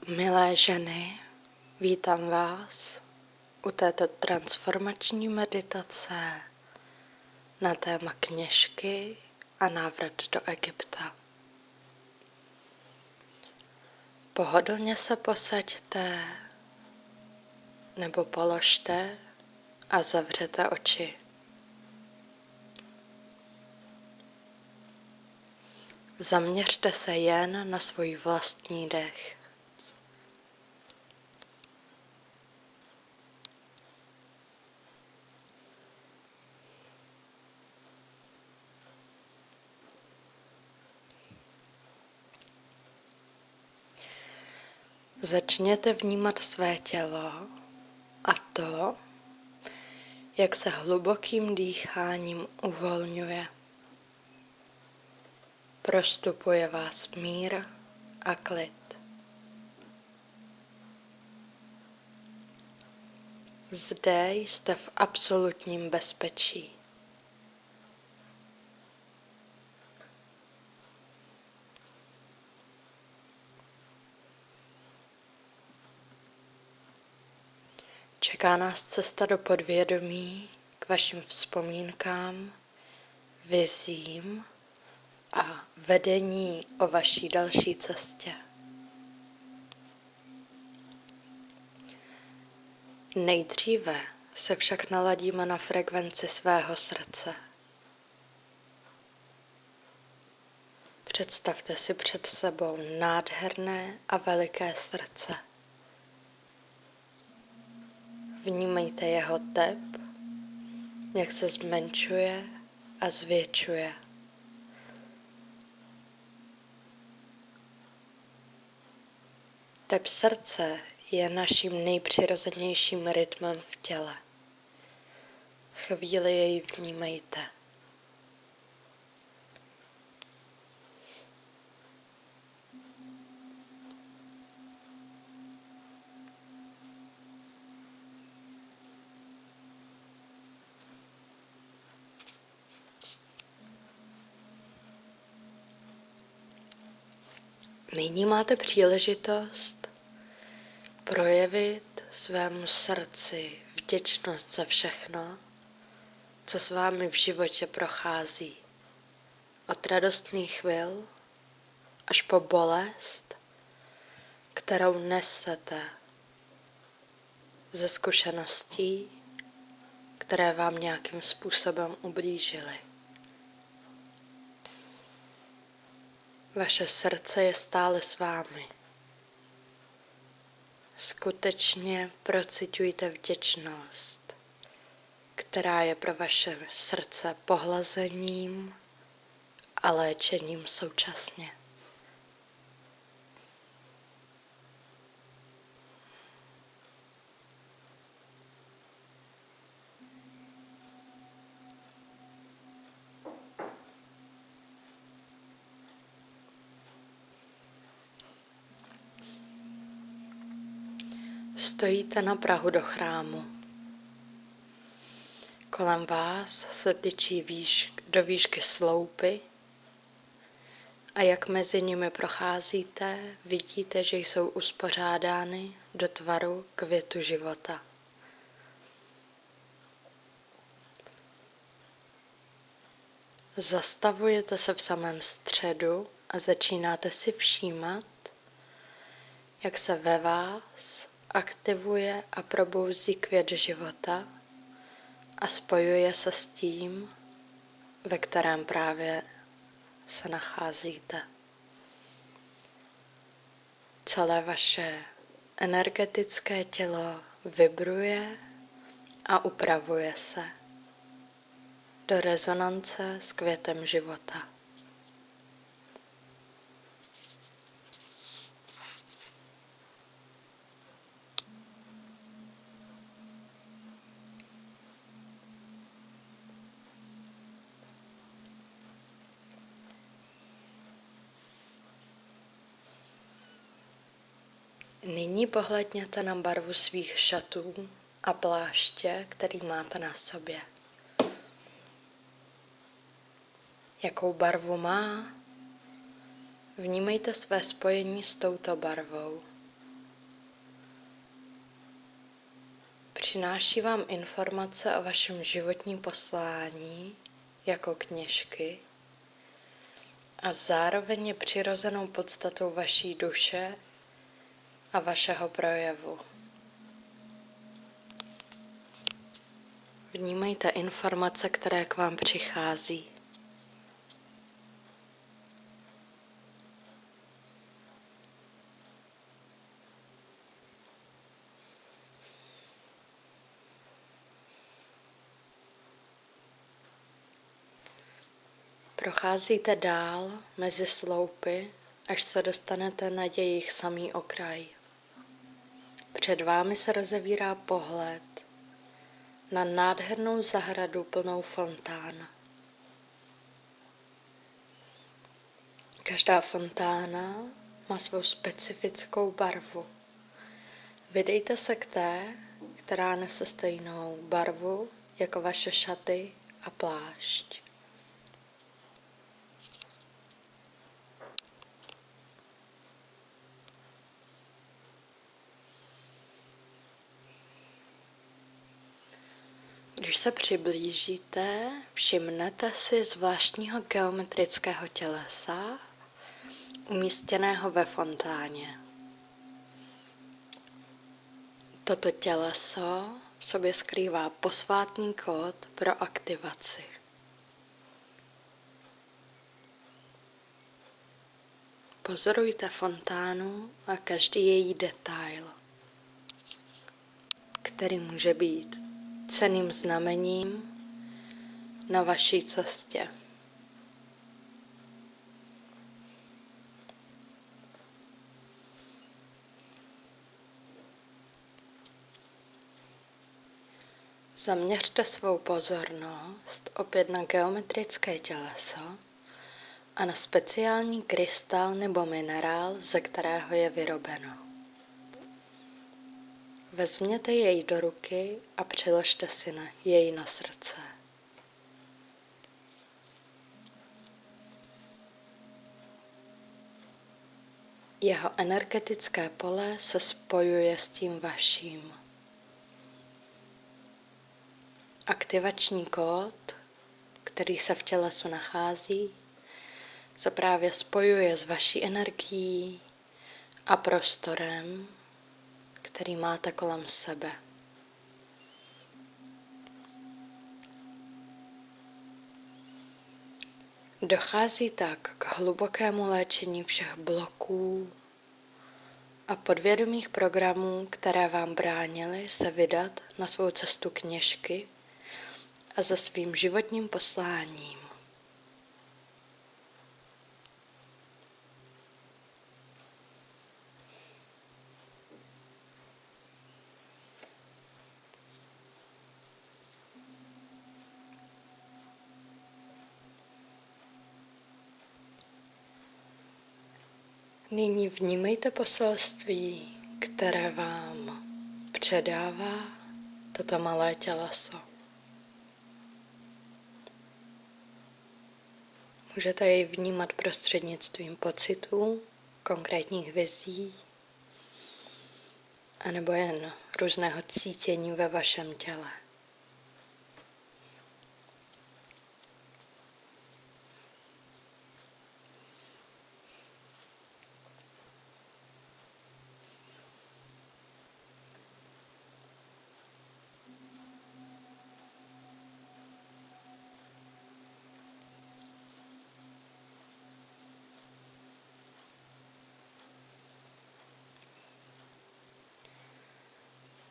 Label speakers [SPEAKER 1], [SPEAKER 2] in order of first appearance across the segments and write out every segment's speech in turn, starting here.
[SPEAKER 1] Milé ženy, vítám vás u této transformační meditace na téma kněžky a návrat do Egypta. Pohodlně se posaďte nebo položte a zavřete oči. Zaměřte se jen na svůj vlastní dech. Začněte vnímat své tělo a to, jak se hlubokým dýcháním uvolňuje. Prostupuje vás mír a klid. Zde jste v absolutním bezpečí. Čeká nás cesta do podvědomí k vašim vzpomínkám, vizím a vedení o vaší další cestě. Nejdříve se však naladíme na frekvenci svého srdce. Představte si před sebou nádherné a veliké srdce. Vnímejte jeho tep, jak se zmenšuje a zvětšuje. Tep srdce je naším nejpřirozenějším rytmem v těle. Chvíli jej vnímejte. Nyní máte příležitost projevit svému srdci vděčnost za všechno, co s vámi v životě prochází. Od radostných chvil až po bolest, kterou nesete ze zkušeností, které vám nějakým způsobem ublížily. Vaše srdce je stále s vámi. Skutečně prociťujte vděčnost, která je pro vaše srdce pohlazením a léčením současně. Stojíte na prahu do chrámu. Kolem vás se tyčí do výšky sloupy a jak mezi nimi procházíte, vidíte, že jsou uspořádány do tvaru květu života. Zastavujete se v samém středu a začínáte si všímat, jak se ve vás aktivuje a probouzí květ života a spojuje se s tím, ve kterém právě se nacházíte. Celé vaše energetické tělo vibruje a upravuje se do rezonance s květem života. Nyní pohlédněte na barvu svých šatů a pláště, který máte na sobě. Jakou barvu má? Vnímejte své spojení s touto barvou. Přináší vám informace o vašem životním poslání jako kněžky a zároveň je přirozenou podstatou vaší duše a vašeho projevu. Vnímejte informace, které k vám přichází. Procházíte dál mezi sloupy, až se dostanete na jejich samý okraj. Před vámi se rozevírá pohled na nádhernou zahradu plnou fontán. Každá fontána má svou specifickou barvu. Vydejte se k té, která nese stejnou barvu jako vaše šaty a plášť. Když se přiblížíte, všimnete si zvláštního geometrického tělesa, umístěného ve fontáně. Toto těleso v sobě skrývá posvátný kód pro aktivaci. Pozorujte fontánu a každý její detail, který může být cenným znamením na vaší cestě. Zaměřte svou pozornost opět na geometrické těleso a na speciální krystal nebo minerál, ze kterého je vyrobeno. Vezměte jej do ruky a přiložte si jej na srdce. Jeho energetické pole se spojuje s tím vaším. Aktivační kód, který se v tělesu nachází, se právě spojuje s vaší energií a prostorem, který máte kolem sebe. Dochází tak k hlubokému léčení všech bloků a podvědomých programů, které vám bránily se vydat na svou cestu kněžky a za svým životním posláním. Nyní vnímejte poselství, které vám předává toto malé těleso. Můžete jej vnímat prostřednictvím pocitů, konkrétních vizí, anebo jen různého cítění ve vašem těle.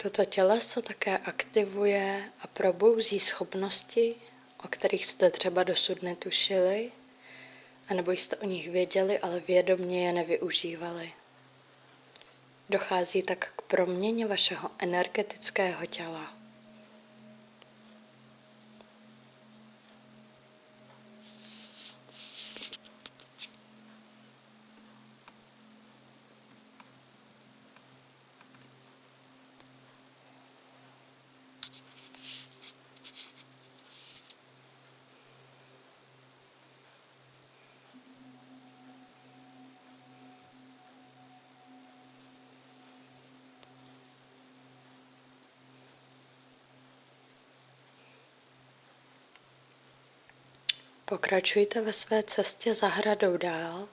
[SPEAKER 1] Toto těleso také aktivuje a probouzí schopnosti, o kterých jste třeba dosud netušili, anebo jste o nich věděli, ale vědomě je nevyužívali. Dochází tak k proměně vašeho energetického těla. Pokračujte ve své cestě zahradou dál,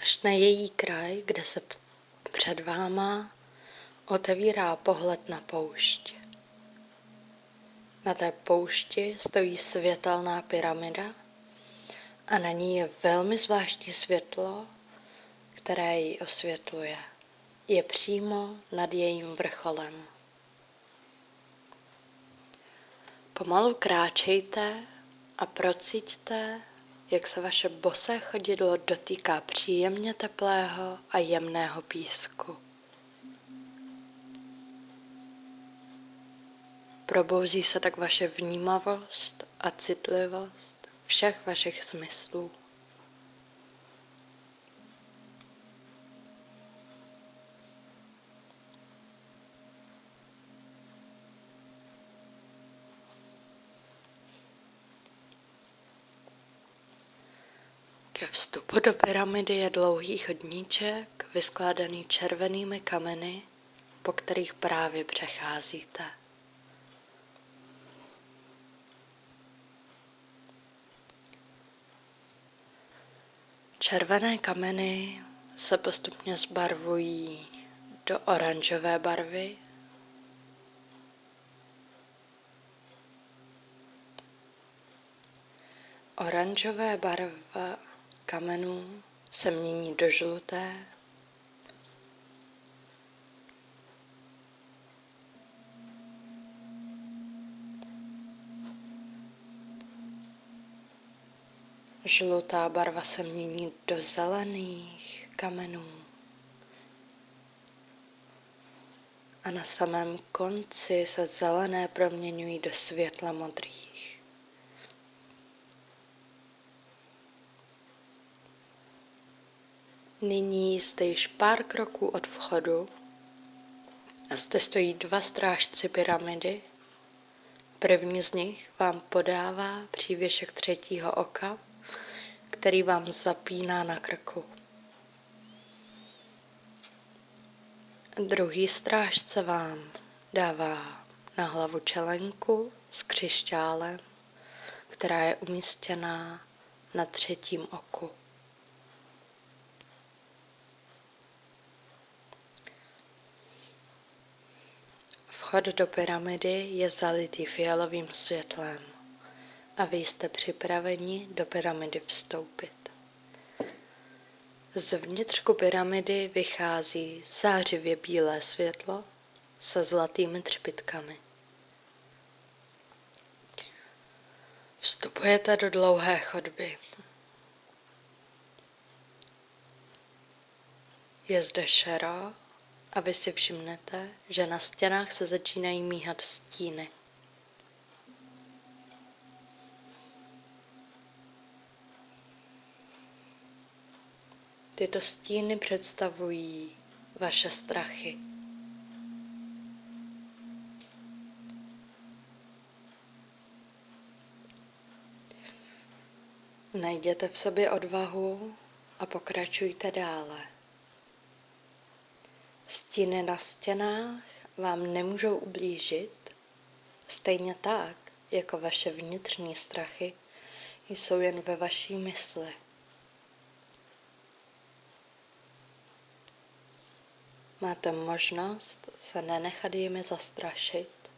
[SPEAKER 1] až na její kraj, kde se před váma otevírá pohled na poušť. Na té poušti stojí světelná pyramida a na ní je velmi zvláštní světlo, které ji osvětluje. Je přímo nad jejím vrcholem. Pomalu kráčejte a procíťte, jak se vaše bosé chodidlo dotýká příjemně teplého a jemného písku. Probouzí se tak vaše vnímavost a citlivost všech vašich smyslů. Ke vstupu do pyramidy je dlouhý chodníček, vyskládaný červenými kameny, po kterých právě přecházíte. Červené kameny se postupně zbarvují do oranžové barvy. Oranžové barva kamenů se mění do žluté. Žlutá barva se mění do zelených kamenů. A na samém konci se zelené proměňují do světle modrých. Nyní jste již pár kroků od vchodu a zde stojí dva strážci pyramidy. První z nich vám podává přívěšek třetího oka, který vám zapíná na krku. Druhý strážce vám dává na hlavu čelenku s křišťálem, která je umístěná na třetím oku. Vchod do pyramidy je zalitý fialovým světlem a vy jste připraveni do pyramidy vstoupit. Zvnitřku pyramidy vychází zářivě bílé světlo se zlatými třpitkami. Vstupujete do dlouhé chodby. Je zde šero a vy si všimnete, že na stěnách se začínají míchat stíny. Tyto stíny představují vaše strachy. Najděte v sobě odvahu a pokračujte dále. Stíny na stěnách vám nemůžou ublížit, stejně tak, jako vaše vnitřní strachy jsou jen ve vaší mysli. Máte možnost se nenechat jimi zastrašit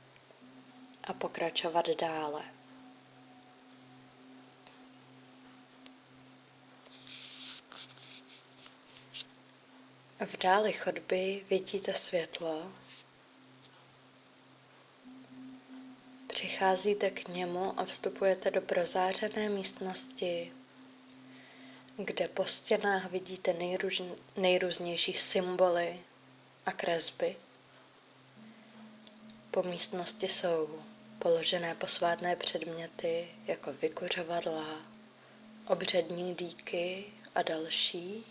[SPEAKER 1] a pokračovat dále. V dáli chodby vidíte světlo. Přicházíte k němu a vstupujete do prozářené místnosti, kde po stěnách vidíte nejrůznější symboly a kresby. Po místnosti jsou položené posvátné předměty jako vykuřovadla, obřadní dýky a další.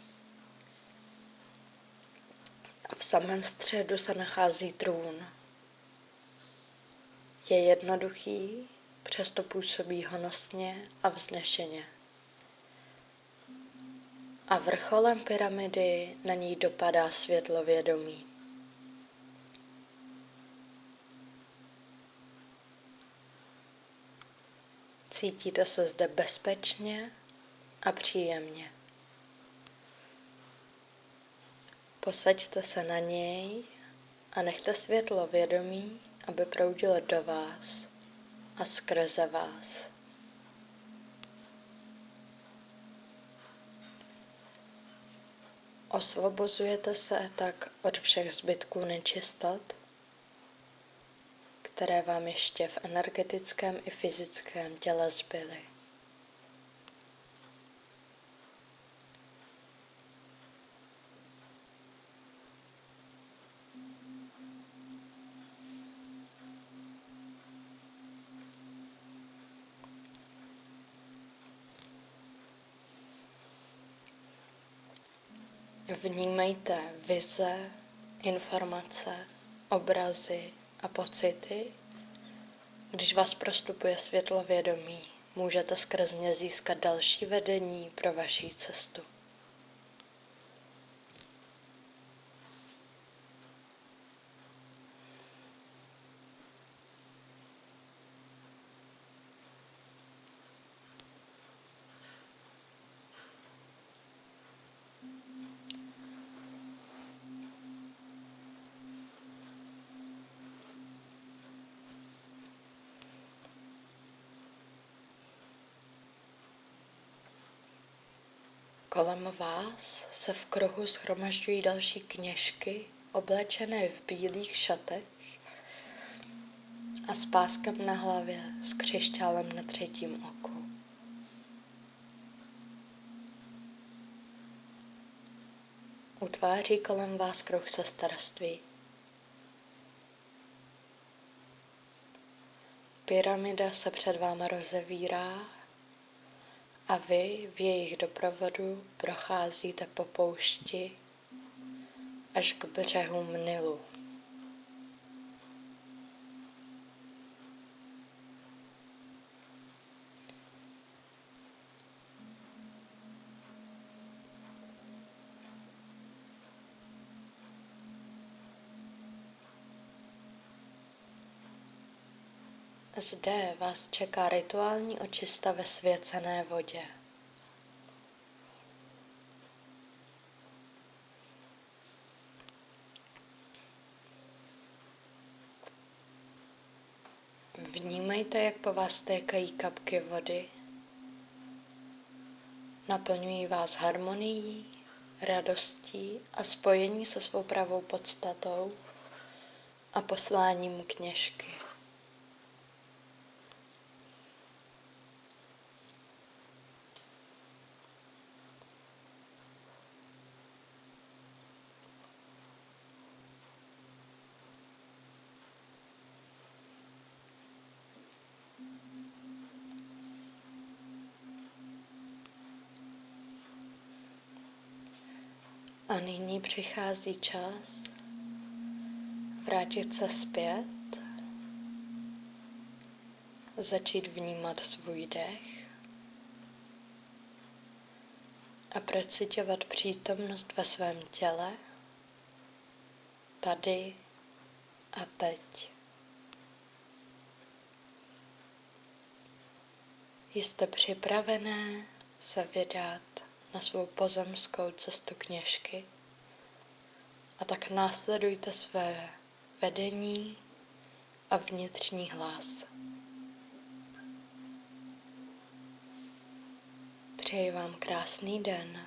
[SPEAKER 1] A v samém středu se nachází trůn. Je jednoduchý, přesto působí honosně a vznešeně. A vrcholem pyramidy na ní dopadá světlo vědomí. Cítíte se zde bezpečně a příjemně. Posaďte se na něj a nechte světlo vědomí, aby proudilo do vás a skrze vás. Osvobozujete se tak od všech zbytků nečistot, které vám ještě v energetickém i fyzickém těle zbyly. Vnímejte vize, informace, obrazy a pocity. Když vás prostupuje světlo vědomí, můžete skrz ně získat další vedení pro vaši cestu. Kolem vás se v kruhu shromažďují další kněžky, oblečené v bílých šatech a s páskem na hlavě s křišťálem na třetím oku. Utváří kolem vás kruh sesterství. Pyramida se před vámi rozevírá a vy v jejich doprovodu procházíte po poušti až k břehům Nilu. Zde vás čeká rituální očista ve svěcené vodě. Vnímejte, jak po vás tékají kapky vody. Naplňují vás harmonií, radostí a spojení se svou pravou podstatou a posláním kněžky. A nyní přichází čas vrátit se zpět, začít vnímat svůj dech a procitovat přítomnost ve svém těle, tady a teď. Jste připravené se vydat na svou pozemskou cestu kněžky a tak následujte své vedení a vnitřní hlas. Přeji vám krásný den.